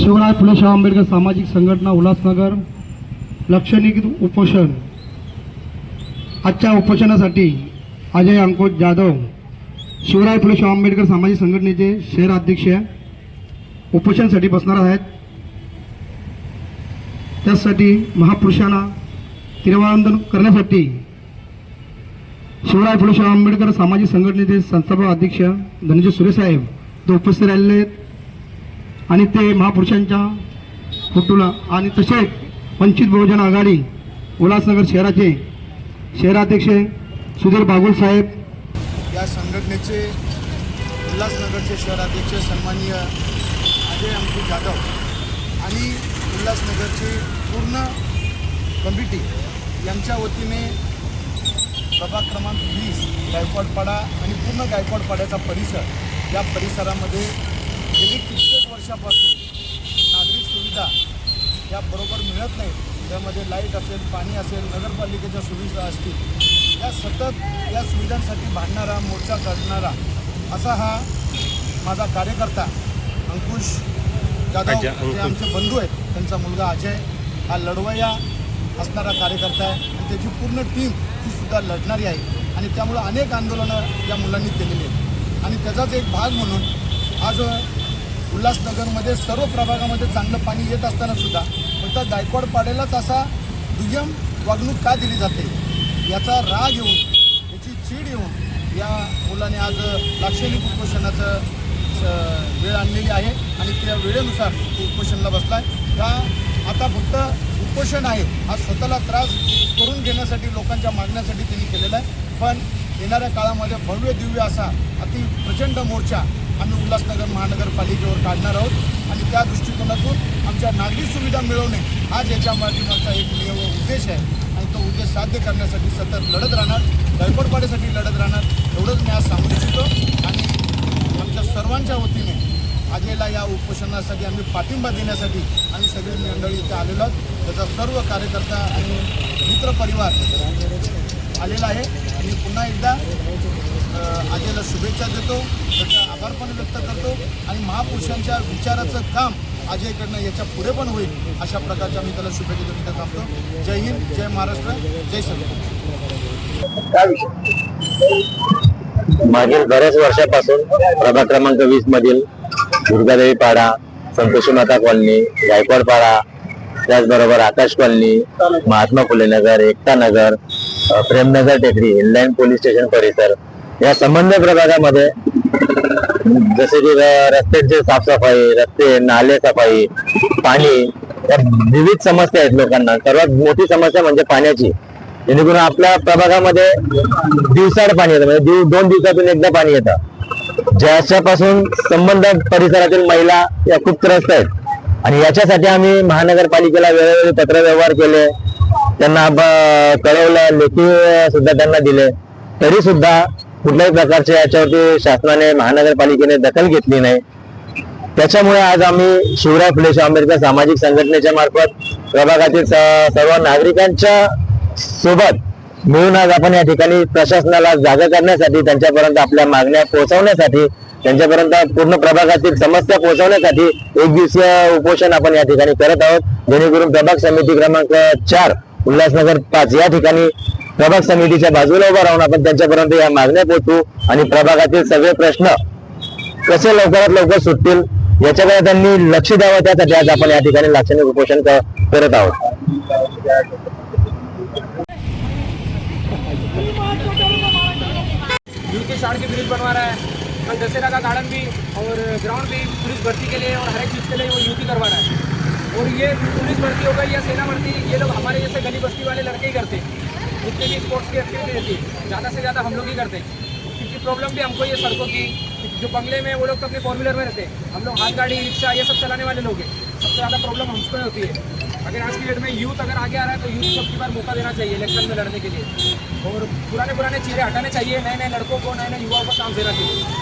शिवराय फुले शाहू आंबेडकर सामाजिक संघटना उल्हासनगर लक्षणिक उपोषण। आजच्या उपोषणासाठी अजय अंकुश जाधव शिवराय फुले शाहू आंबेडकर सामाजिक संघटनेचे शहर अध्यक्ष उपोषणासाठी बसणार आहेत। त्यासाठी महापुरुषांना तिरवांदन करण्यासाठी शिवराय फुले शाहू आंबेडकर सामाजिक संघटनेचे संस्थापक अध्यक्ष धनंजय सुरे साहेब ते उपस्थित राहिलेले आहेत आणि ते महापुरुषांच्या फोटोला आणि तसेच वंचित बहुजन आघाडी उल्हासनगर शहराचे शहराध्यक्ष सुधीर बागुल साहेब, या संघटनेचे उल्हासनगरचे शहराध्यक्ष सन्माननीय अजय अंकुश जाधव आणि उल्हासनगरची पूर्ण कमिटी यांच्या वतीने प्रभाग क्रमांक 20 गायकवाडपाडा आणि पूर्ण गायकवाडपाड्याचा परिसर, या परिसरामध्ये गेली कित्येक वर्षापासून नागरिक सुविधा या बरोबर मिळत नाहीत। त्यामध्ये लाईट असेल, पाणी असेल, नगरपालिकेच्या सुविधा असतील, या सतत या सुविधांसाठी भांडणारा, मोर्चा काढणारा असा हा माझा कार्यकर्ता अंकुश जाधव, जे आमचे बंधू आहेत, त्यांचा मुलगा अजय हा लढवय्या असणारा कार्यकर्ता आहे आणि त्याची पूर्ण टीम ती सुद्धा लढणारी आहे आणि त्यामुळं अनेक आंदोलनं या मुलांनी केलेली आहेत आणि त्याचाच एक भाग म्हणून आज उल्हासनगरमध्ये सर्व प्रभागामध्ये चांगलं पाणी येत असताना सुद्धा फक्त गायकवाडपाड्यालाच असा दुय्यम वागणूक का दिली जाते याचा राग येऊन, याची चीड येऊन या मुलाने आज लाक्षणिक उपोषणाचं वेळ आणलेली आहे आणि त्या वेळेनुसार तो उपोषणाला बसला आहे। का आता फक्त उपोषण आहे, हा स्वतःला त्रास करून घेण्यासाठी, लोकांच्या मागण्यासाठी त्यांनी केलेला आहे, पण येणाऱ्या काळामध्ये भव्य दिव्य असा अति प्रचंड मोर्चा आम्ही उल्हासनगर महानगरपालिकेवर काढणार आहोत आणि त्या दृष्टिकोनातून आमच्या नागरी सुविधा मिळवणे हाच याच्या माध्यमाचा एक उद्देश आहे आणि तो उद्देश साध्य करण्यासाठी सतत लढत राहणार, गायकवाडपाड्यासाठी लढत राहणार, एवढंच मी आज सांगू इच्छितो। आणि आमच्या सर्वांच्या वतीने अजयला या उपोषणासाठी आम्ही पाठिंबा देण्यासाठी आम्ही सगळी मंडळी इथे आलेलो आहोत। त्याचा सर्व कार्यकर्ता आणि मित्रपरिवार आलेला आहे आणि पुन्हा एकदा अजयला शुभेच्छा देतो, त्याचा आभार पण व्यक्त करतो आणि महापुरुषांच्या विचाराचं काम अजयकडनं याच्या पुढे पण होईल अशा प्रकारच्या मी त्याला शुभेच्छा देऊन इथं थांबतो। जय हिंद, जय महाराष्ट्र, जय संविधान। मागील बऱ्याच वर्षापासून प्रभाग क्रमांक 20 मधील दुर्गादेवी पाडा, संतोषी माता कॉलनी, गायकवाड पाडा, त्याचबरोबर आकाश कॉलनी, महात्मा फुले नगर, एकता नगर, प्रेमनगर टेकडी, इनलाईन पोलीस स्टेशन परिसर या संबंध प्रभागामध्ये जसे की रस्त्यांची साफसफाई, रस्ते नाले सफाई, पाणी या विविध समस्या आहेत लोकांना। सर्वात मोठी समस्या म्हणजे पाण्याची, जेणेकरून आपल्या प्रभागामध्ये दिवसाड पाणी येतं, म्हणजे 2 दिवसातून एकदा पाणी येतं, ज्याच्यापासून संबंधित परिसरातील महिला या खूप त्रस्त आहेत आणि याच्यासाठी आम्ही महानगरपालिकेला वेळोवेळी पत्रव्यवहार केले, त्यांना कळवलं, लेखी सुद्धा त्यांना दिले, तरी सुद्धा कुठल्याही प्रकारचे याच्यावरती शासनाने, महानगरपालिकेने दखल घेतली नाही। त्याच्यामुळे आज आम्ही शिवराय फुले शाहू आंबेडकर सामाजिक संघटनेच्या मार्फत प्रभागातील सर्व नागरिकांच्या सोबत मिळून आज आपण या ठिकाणी प्रशासनाला जागा करण्यासाठी, त्यांच्यापर्यंत आपल्या मागण्या पोहोचवण्यासाठी, त्यांच्यापर्यंत पूर्ण प्रभागातील समस्या पोहोचवण्यासाठी 1 दिवसीय उपोषण आपण या ठिकाणी करत आहोत, जेणेकरून प्रभाग समिती क्रमांक 4 उल्हासनगर 5 या ठिकाणी प्रभाग समितीच्या बाजूला उभा राहून आपण त्यांच्यापर्यंत या मागण्या पोहोचू आणि प्रभागातील सगळे प्रश्न कसे लवकरात लवकर सुटतील याच्याकडे त्यांनी लक्ष द्यावं, त्यासाठी आज आपण या ठिकाणी लाक्षणिक उपोषण करत आहोत। यूके शाड़ के ब्रिज बनवा रहा है, कल दशहरा का गार्डन भी और ग्राउंड भी पुलिस भर्ती के लिए और हर एक चीज़ के लिए वो यूपी करवा रहा है। और ये पुलिस भर्ती हो गई या सेना भर्ती, ये लोग हमारे जैसे गली बस्ती वाले लड़के ही करते हैं। जितने भी स्पोर्ट्स की एक्टिविटी रहती है ज़्यादा से ज़्यादा हम लोग ही करते हैं, क्योंकि प्रॉब्लम भी हमको ये सड़कों की, जो बंगले में वो लोग तो अपने 4 व्हीलर में रहते हैं, हम लोग हाथ गाड़ी, रिक्शा ये सब चलाने वाले लोग हैं, सबसे ज़्यादा प्रॉब्लम हमको ही होती है। अगर आज की डेट में यूथ अगर आगे आ रहा है तो यूथ को 2 बार मौका देना चाहिए इलेक्शन में लड़ने के लिए और पुराने चेहरे हटाने चाहिए, नए नए लड़कों को, नए नए युवाओं को काम देना चाहिए।